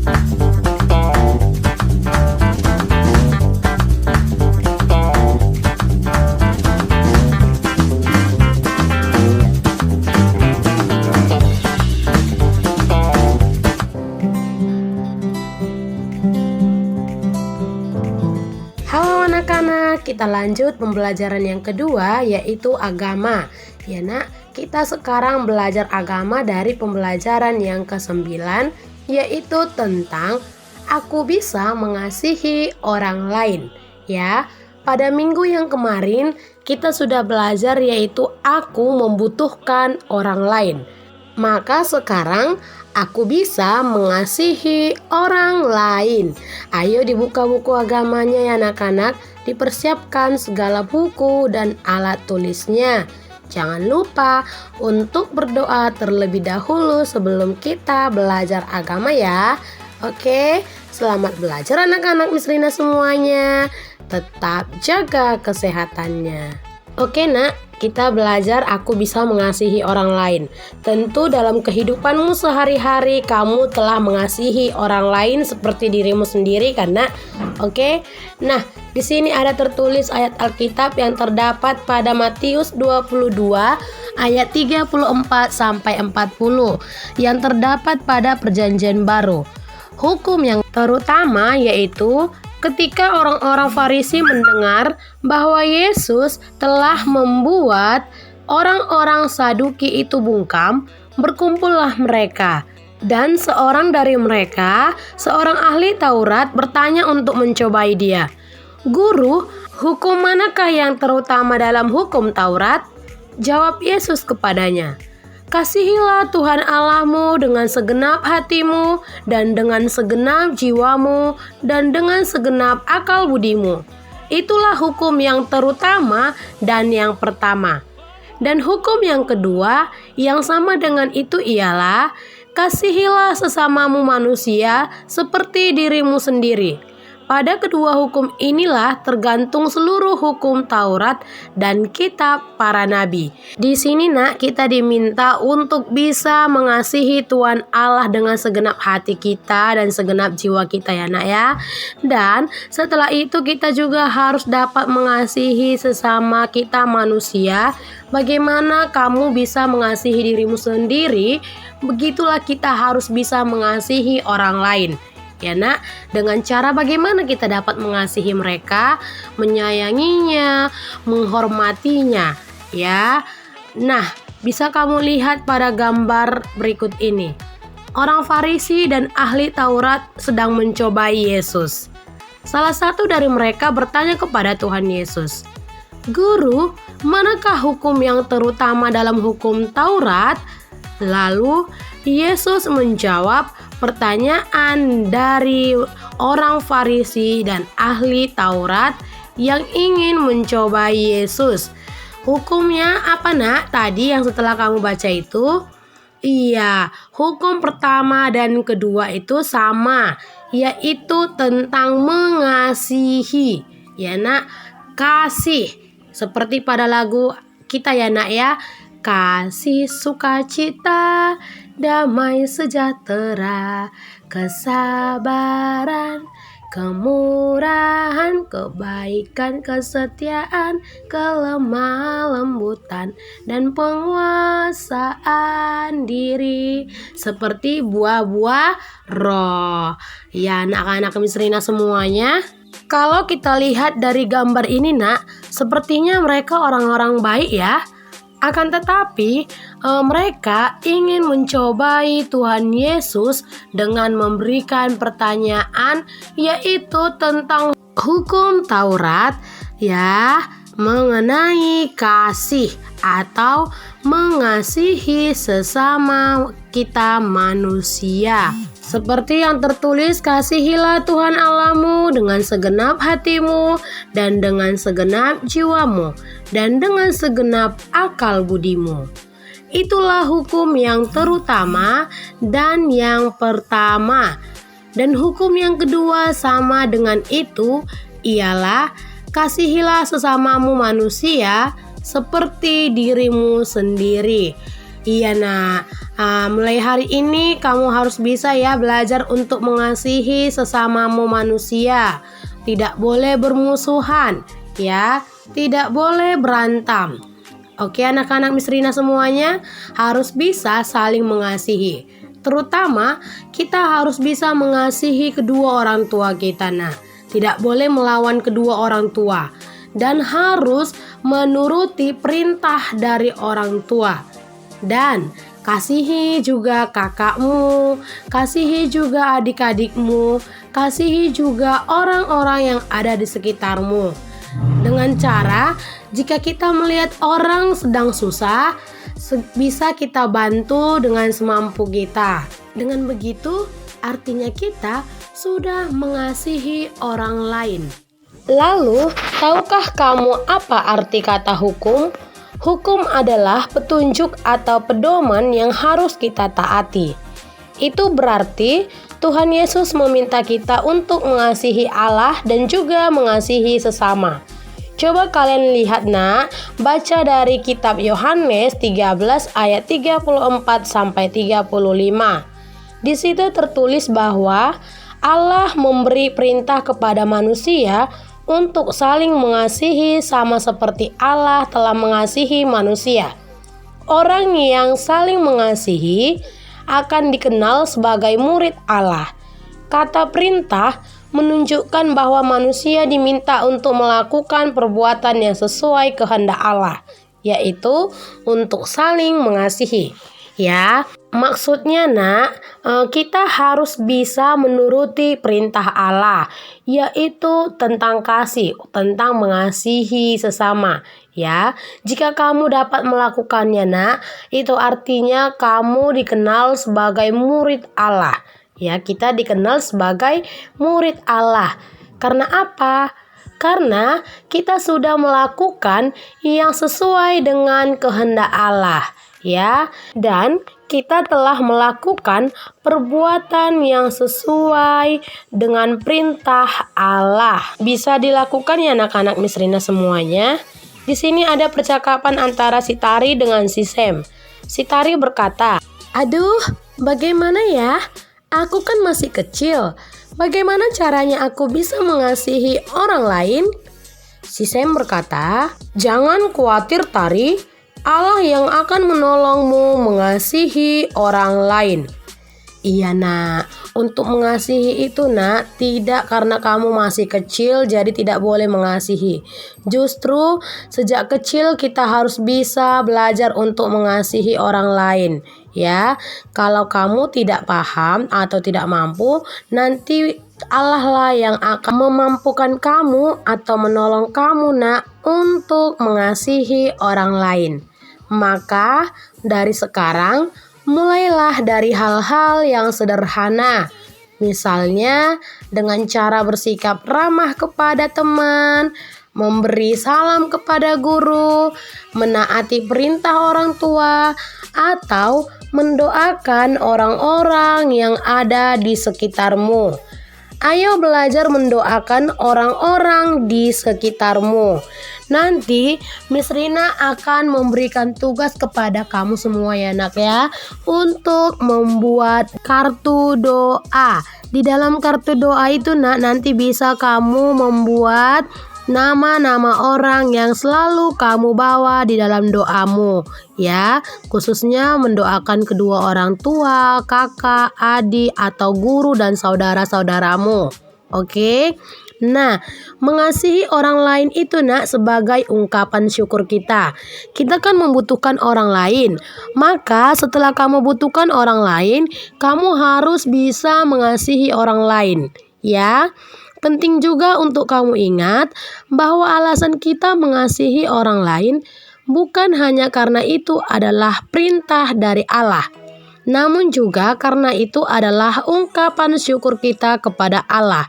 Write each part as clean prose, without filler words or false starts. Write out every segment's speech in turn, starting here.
Halo anak-anak, kita lanjut pembelajaran yang kedua yaitu agama. Ya nak, kita sekarang belajar agama dari pembelajaran yang ke-9 yaitu tentang aku bisa mengasihi orang lain. Ya, pada minggu yang kemarin kita sudah belajar yaitu aku membutuhkan orang lain. Maka sekarang aku bisa mengasihi orang lain. Ayo dibuka buku agamanya ya anak-anak. Dipersiapkan segala buku dan alat tulisnya. Jangan lupa untuk berdoa terlebih dahulu sebelum kita belajar agama ya. Oke, selamat belajar anak-anak Miss Rina semuanya. Tetap jaga kesehatannya. Oke nak, kita belajar aku bisa mengasihi orang lain. Tentu dalam kehidupanmu sehari-hari kamu telah mengasihi orang lain seperti dirimu sendiri kan nak? Oke. Nah, di sini ada tertulis ayat Alkitab yang terdapat pada Matius 22 ayat 34 sampai 40 yang terdapat pada Perjanjian Baru. Hukum yang terutama yaitu ketika orang-orang Farisi mendengar bahwa Yesus telah membuat orang-orang Saduki itu bungkam, berkumpullah mereka. Dan seorang dari mereka, seorang ahli Taurat, bertanya untuk mencobai dia. Guru, hukum manakah yang terutama dalam hukum Taurat? Jawab Yesus kepadanya. Kasihilah Tuhan Allahmu dengan segenap hatimu dan dengan segenap jiwamu dan dengan segenap akal budimu. Itulah hukum yang terutama dan yang pertama. Dan hukum yang kedua yang sama dengan itu ialah kasihilah sesamamu manusia seperti dirimu sendiri. Pada kedua hukum inilah tergantung seluruh hukum Taurat dan kitab para nabi. Di sini nak, kita diminta untuk bisa mengasihi Tuhan Allah dengan segenap hati kita dan segenap jiwa kita ya nak ya. Dan setelah itu kita juga harus dapat mengasihi sesama kita manusia. Bagaimana kamu bisa mengasihi dirimu sendiri, begitulah kita harus bisa mengasihi orang lain. Ya nak, dengan cara bagaimana kita dapat mengasihi mereka, menyayanginya, menghormatinya, ya. Nah, bisa kamu lihat pada gambar berikut ini. Orang Farisi dan ahli Taurat sedang mencobai Yesus. Salah satu dari mereka bertanya kepada Tuhan Yesus, "Guru, manakah hukum yang terutama dalam hukum Taurat?" Lalu Yesus menjawab pertanyaan dari orang Farisi dan ahli Taurat yang ingin mencobai Yesus. Hukumnya apa nak? Tadi yang setelah kamu baca itu? Iya, hukum pertama dan kedua itu sama, yaitu tentang mengasihi. Ya nak, kasih. Seperti pada lagu kita ya nak ya. Kasih, sukacita, damai sejahtera, kesabaran, kemurahan, kebaikan, kesetiaan, kelemah lembutan, dan penguasaan diri seperti buah-buah roh. Ya anak-anak Miss Rina semuanya, kalau kita lihat dari gambar ini nak, sepertinya mereka orang-orang baik ya. Akan tetapi mereka ingin mencobai Tuhan Yesus dengan memberikan pertanyaan yaitu tentang hukum Taurat ya, mengenai kasih atau mengasihi sesama kita manusia. Seperti yang tertulis, kasihilah Tuhan Allahmu dengan segenap hatimu dan dengan segenap jiwamu dan dengan segenap akal budimu. Itulah hukum yang terutama dan yang pertama. Dan hukum yang kedua sama dengan itu ialah kasihilah sesamamu manusia seperti dirimu sendiri. Iya nak, mulai hari ini kamu harus bisa ya belajar untuk mengasihi sesamamu manusia. Tidak boleh bermusuhan, ya, tidak boleh berantem. Oke anak-anak Miss Rina semuanya harus bisa saling mengasihi. Terutama kita harus bisa mengasihi kedua orang tua kita. Nah, tidak boleh melawan kedua orang tua dan harus menuruti perintah dari orang tua. Dan kasihi juga kakakmu, kasihi juga adik-adikmu, kasihi juga orang-orang yang ada di sekitarmu. Dengan cara, jika kita melihat orang sedang susah, bisa kita bantu dengan semampu kita. Dengan begitu, artinya kita sudah mengasihi orang lain. Lalu, tahukah kamu apa arti kata hukum? Hukum adalah petunjuk atau pedoman yang harus kita taati. Itu berarti Tuhan Yesus meminta kita untuk mengasihi Allah dan juga mengasihi sesama. Coba kalian lihat nak, baca dari kitab Yohanes 13 ayat 34 sampai 35. Di situ tertulis bahwa Allah memberi perintah kepada manusia untuk saling mengasihi sama seperti Allah telah mengasihi manusia. Orang yang saling mengasihi akan dikenal sebagai murid Allah. Kata perintah menunjukkan bahwa manusia diminta untuk melakukan perbuatan yang sesuai kehendak Allah, yaitu untuk saling mengasihi. Ya, maksudnya nak, kita harus bisa menuruti perintah Allah, yaitu tentang kasih, tentang mengasihi sesama. Ya, jika kamu dapat melakukannya nak, itu artinya kamu dikenal sebagai murid Allah. Ya, kita dikenal sebagai murid Allah. Karena apa? Karena kita sudah melakukan yang sesuai dengan kehendak Allah. Ya, dan kita telah melakukan perbuatan yang sesuai dengan perintah Allah. Bisa dilakukan ya anak-anak Miss Rina semuanya. Di sini ada percakapan antara si Tari dengan si Sam. Si Tari berkata, "Aduh, bagaimana ya? Aku kan masih kecil. Bagaimana caranya aku bisa mengasihi orang lain?" Si Sam berkata, "Jangan khawatir Tari. Allah yang akan menolongmu mengasihi orang lain." Iya nak, untuk mengasihi itu nak, tidak karena kamu masih kecil jadi tidak boleh mengasihi. Justru sejak kecil kita harus bisa belajar untuk mengasihi orang lain. Ya, kalau kamu tidak paham atau tidak mampu, nanti Allah lah yang akan memampukan kamu atau menolong kamu nak untuk mengasihi orang lain. Maka dari sekarang mulailah dari hal-hal yang sederhana. Misalnya dengan cara bersikap ramah kepada teman, memberi salam kepada guru, menaati perintah orang tua, atau mendoakan orang-orang yang ada di sekitarmu. Ayo belajar mendoakan orang-orang di sekitarmu. Nanti Miss Rina akan memberikan tugas kepada kamu semua ya nak ya, untuk membuat kartu doa. Di dalam kartu doa itu nak, nanti bisa kamu membuat nama-nama orang yang selalu kamu bawa di dalam doamu ya, khususnya mendoakan kedua orang tua, kakak, adik, atau guru dan saudara-saudaramu. Oke. Nah, mengasihi orang lain itu nak sebagai ungkapan syukur kita. Kita kan membutuhkan orang lain. Maka setelah kamu butuhkan orang lain, kamu harus bisa mengasihi orang lain. Ya, penting juga untuk kamu ingat bahwa alasan kita mengasihi orang lain bukan hanya karena itu adalah perintah dari Allah, namun juga karena itu adalah ungkapan syukur kita kepada Allah.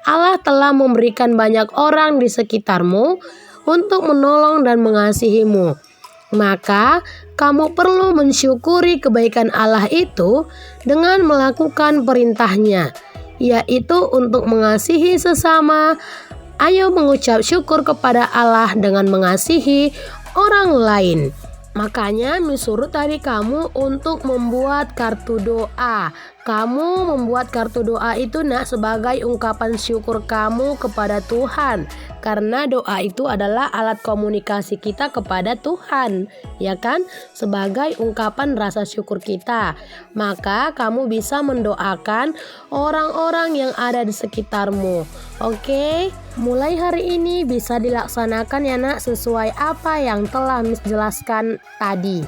Allah telah memberikan banyak orang di sekitarmu untuk menolong dan mengasihimu. Maka kamu perlu mensyukuri kebaikan Allah itu dengan melakukan perintahnya, yaitu untuk mengasihi sesama. Ayo mengucap syukur kepada Allah dengan mengasihi orang lain. Makanya Miss suruh tadi kamu untuk membuat kartu doa. Kamu membuat kartu doa itu nak sebagai ungkapan syukur kamu kepada Tuhan. Karena doa itu adalah alat komunikasi kita kepada Tuhan, ya kan? Sebagai ungkapan rasa syukur kita. Maka kamu bisa mendoakan orang-orang yang ada di sekitarmu. Oke? Mulai hari ini bisa dilaksanakan ya nak, sesuai apa yang telah Miss jelaskan tadi.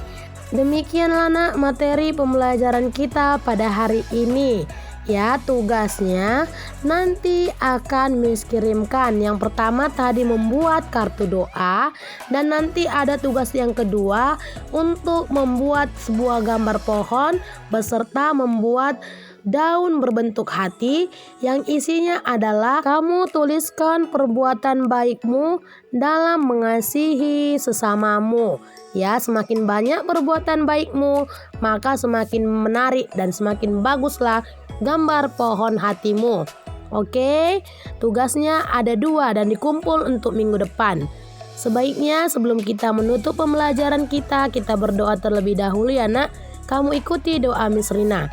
Demikianlah nak materi pembelajaran kita pada hari ini. Ya, tugasnya nanti akan Miss kirimkan. Yang pertama tadi membuat kartu doa, dan nanti ada tugas yang kedua untuk membuat sebuah gambar pohon beserta membuat daun berbentuk hati yang isinya adalah kamu tuliskan perbuatan baikmu dalam mengasihi sesamamu. Ya, semakin banyak perbuatan baikmu, maka semakin menarik dan semakin baguslah gambar pohon hatimu. Oke, tugasnya ada 2 dan dikumpul untuk minggu depan. Sebaiknya sebelum kita menutup pembelajaran kita berdoa terlebih dahulu ya nak. Kamu ikuti doa Miss Rina.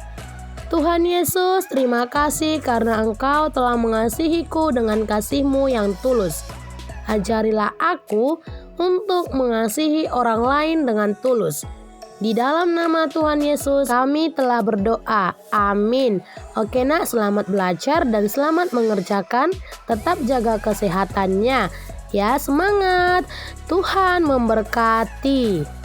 Tuhan Yesus, terima kasih karena Engkau telah mengasihiku dengan kasih-Mu yang tulus. Ajarilah aku untuk mengasihi orang lain dengan tulus. Di dalam nama Tuhan Yesus kami telah berdoa. Amin. Oke nak, selamat belajar dan selamat mengerjakan. Tetap jaga kesehatannya. Ya, semangat. Tuhan memberkati.